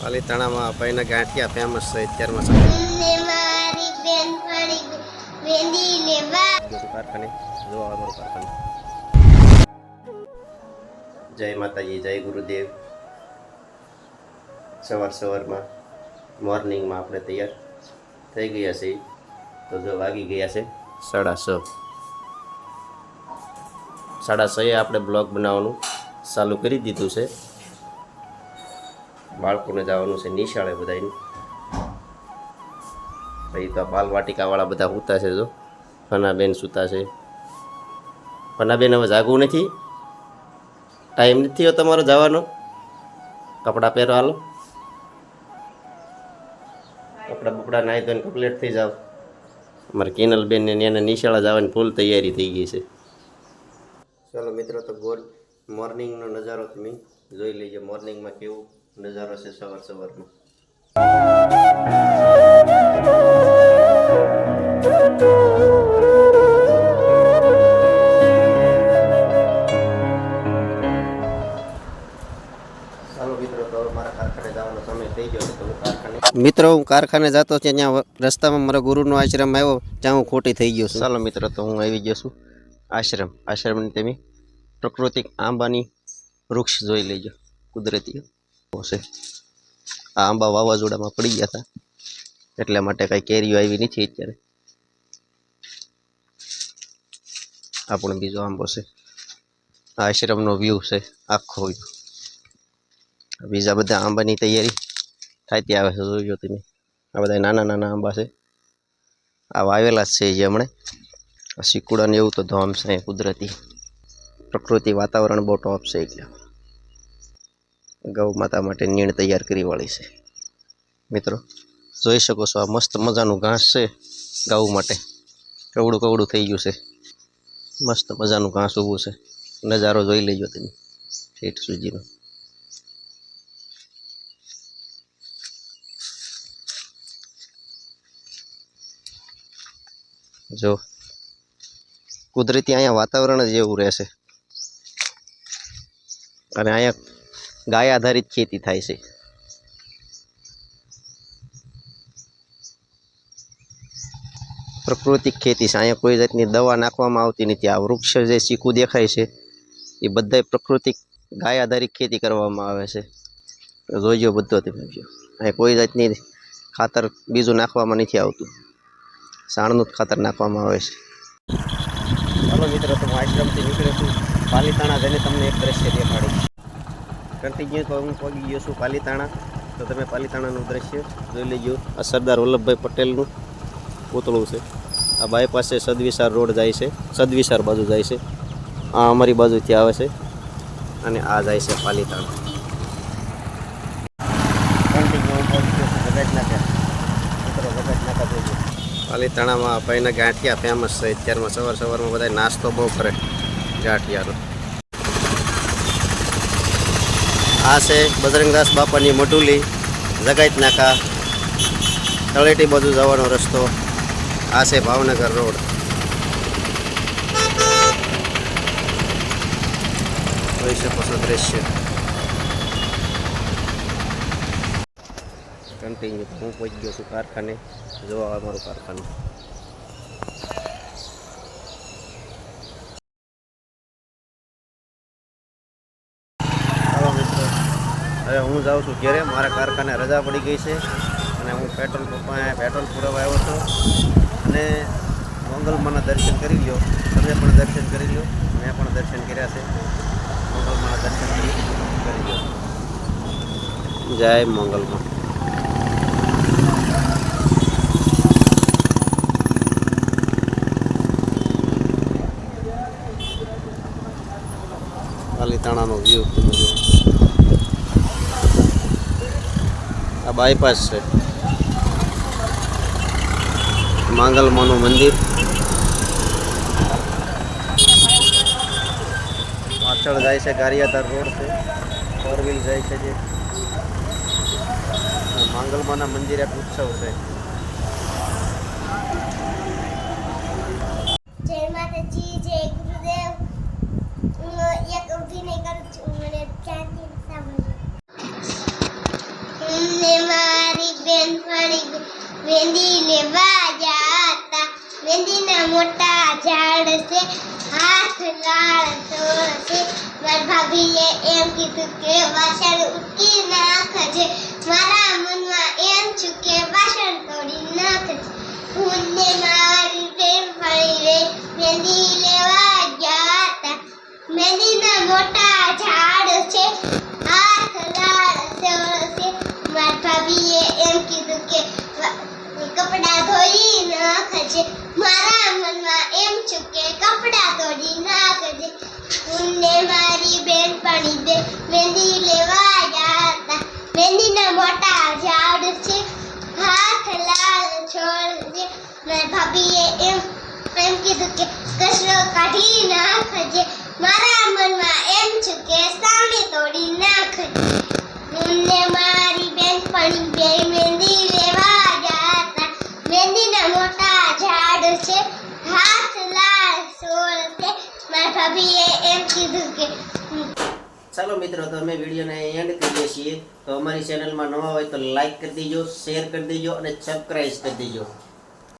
પાલીતાણામાં અપાઈના ગાંઠિયા famous છે અત્યારમાં કારખાને જોવા અમારું કારખાનું. જય માતાજી, જય ગુરુદેવ. સવારમાં મોર્નિંગમાં આપણે તૈયાર થઈ ગયા છીએ. તો જો વાગી ગયા છે 6:30. 6:30 આપણે બ્લોગ બનાવવાનું ચાલુ કરી દીધું છે. બાળકોને જવાનું છે નિશાળે બધાને. પછી તો બાલવાટિકાવાળા બધા સૂતા છે. જો ફનાબેન સૂતા છે. ફનાબેન હવે જાગવું નથી, ટાઈમ નથી થયો તમારો જવાનો. કપડાં પહેરો, હાલો કપડા નાહી ધોઈને કમ્પ્લીટ થઈ જાવ. અમારે કિનલબેનને એને નિશાળા જવાની ફૂલ તૈયારી થઈ ગઈ છે. ચાલો મિત્રો, તો મોર્નિંગનો નજારો તમે જોઈ લેજો. મોર્નિંગમાં કેવો નજારો છે સવારમાં. મિત્રો, હું કારખાને જતો છે, ત્યાં રસ્તામાં મારા ગુરુનો આશ્રમ આવ્યો, ત્યાં હું ખોટી થઈ ગયો છું. ચાલો મિત્રો, તો હું આવી ગયો છું આશ્રમની તમે પ્રાકૃતિક આંબાની વૃક્ષ જોઈ લેજો. કુદરતી છે. આ આંબા વાવાઝોડામાં પડી ગયા હતા, એટલા માટે કઈ કેરીઓ આવી નથી અત્યારે. આ પણ બીજો આંબો છે. આ આશ્રમનો વ્યૂ છે આખો. બીજા બધા આંબાની તૈયારી થતી આવે છે, જોજો તમે. આ બધા નાના આંબા છે. આ વાવેલા જ છે જે હમણે. સિકુડા ને એવું તો ધામ છે. કુદરતી પ્રકૃતિ વાતાવરણ બહુ ટોપ છે. એટલે ગૌ માતા માટે નીણ તૈયાર કરી વાળી છે. મિત્રો જોઈ શકો છો, આ મસ્ત મજાનું ઘાસ છે ગૌ માટે. કવડું થઈ ગયું છે. મસ્ત મજાનું ઘાસ ઊભું છે. નજારો જોઈ લેજો તમે ઠેઠ સુધીનો. જો કુદરતી અહીંયા વાતાવરણ જ એવું રહેશે. અને અહીંયા ગાય આધારિત ખેતી થાય છે. પ્રાકૃતિક ખેતી છે. અહીંયા કોઈ જાતની દવા નાખવામાં આવતી નથી. આ વૃક્ષ જે ચીકુ દેખાય છે એ બધા પ્રાકૃતિક ગાય આધારિત ખેતી કરવામાં આવે છે. જોઈજો બધો તમે. અહીંયા કોઈ જાતની ખાતર બીજું નાખવામાં નથી આવતું. સાણનું જ ખાતર નાખવામાં આવે છે. ચાલો મિત્રો, તો હું આશ્રમથી નીકળ્યો છું. પાલીતાણા જઈને તમને એક દ્રશ્ય દેખાડીશ. કન્ટિન્યુ તો હું પહોંચી ગયો છું પાલીતાણા. તો તમે પાલીતાણાનું દ્રશ્ય જોઈ લેજો. આ સરદાર વલ્લભભાઈ પટેલનું પૂતળું છે. આ બાયપાસ છે, સદવિશાર રોડ જાય છે, સદવિશાર બાજુ જાય છે. આ અમારી બાજુથી આવે છે અને આ જાય છે પાલીતાણા. કન્ટિન્યુ હું પહોંચી ગયો છું જગતનાકા. મિત્રો જગતનાકા જોઈજો. પાલીતાણામાં અપાઈના ગાંઠિયા ફેમસ છે અત્યારમાં. સવારમાં બધા નાસ્તો બહુ કરે ગાંઠિયાનો. આ છે બજરંગદાસ બાપાની મઢુલી. જગતનાકા તળેટી બાજુ જવાનો રસ્તો. આ છે ભાવનગર રોડ. જોઈ શકો છો દ્રશ્ય. કન્ટિન્યુ હું પહોંચી ગયો છું કારખાને. જોવા અમારું કારખાનું. ચાલો મિત્રો, હવે હું જાઉં છું ઘરે. મારા કારખાને રજા પડી ગઈ છે અને હું પેટ્રોલ પુરાવા આવ્યો હતો. અને મંગલમાના દર્શન કરી લ્યો. તમે પણ દર્શન કરી લો. મેં પણ દર્શન કર્યા છે. મંગલમાના દર્શન કરી લો. જય મંગલમાં. પાલીતાણાનો વ્યૂ. આ બાયપાસ છે. માંગલમાનું મંદિર. પાછળ જાય છે ગારિયાધાર રોડ છે. 4 વ્હીલ જાય છે. જે માંગલમાના મંદિર એક ઉત્સવ છે. જય માતાજી, જય ગુરુદેવ. હું એક અભિનય કરું છું. મને ક્યાંથી સાંભળ્યું. મહેંદી લેવા ગયા હતા. મહેંદીના મોટા ઝાડ છે, હાથ લાલ ચોળ છે. મારી ભાભીએ એમ કીધું કે વાસણ ઉટકી નાખજે. મારા મનમાં એમ છું કે વાસણ તોડી નાખજે. હું ને મારી બેનપણી રે મહેંદી લેવા ગયા હતા. મહેંદીના મોટા ઝાડ છે, હાથ લાલ ચોળ છે. મારી ભાભીએ એમ કીધું કે કપડા ધોઈ નાખજે. મારા મનમાં એમ છું કે કપડા ધોઈ નાખજે. હું ને મારી બેનપણી બે મહેંદી લેવા ગયા હતા. મહેંદીના મોટા ઝાડ છે, હાથ લાલ છોડ છે. મારી ભાભીએ એમ કીધું કે કચરો કાઢી નાખજે. મારા મનમાં એમ છું કે સામે તોડી નાખજે. હું ને મારી બેનપણી બે મહેંદી લેવા ગયા હતા. મહેંદીના મોટા ઝાડ છે, હાથ લાલ છોડ છે. મારી ભાભીએ એમ કીધું કે ચાલો મિત્રો, તો અમે વિડીયોને એન્ડ કરીએ છીએ. તો અમારી ચેનલમાં નવા હોય તો લાઈક કરી દેજો, શેર કરી દેજો અને સબસ્ક્રાઈબ કરી દેજો.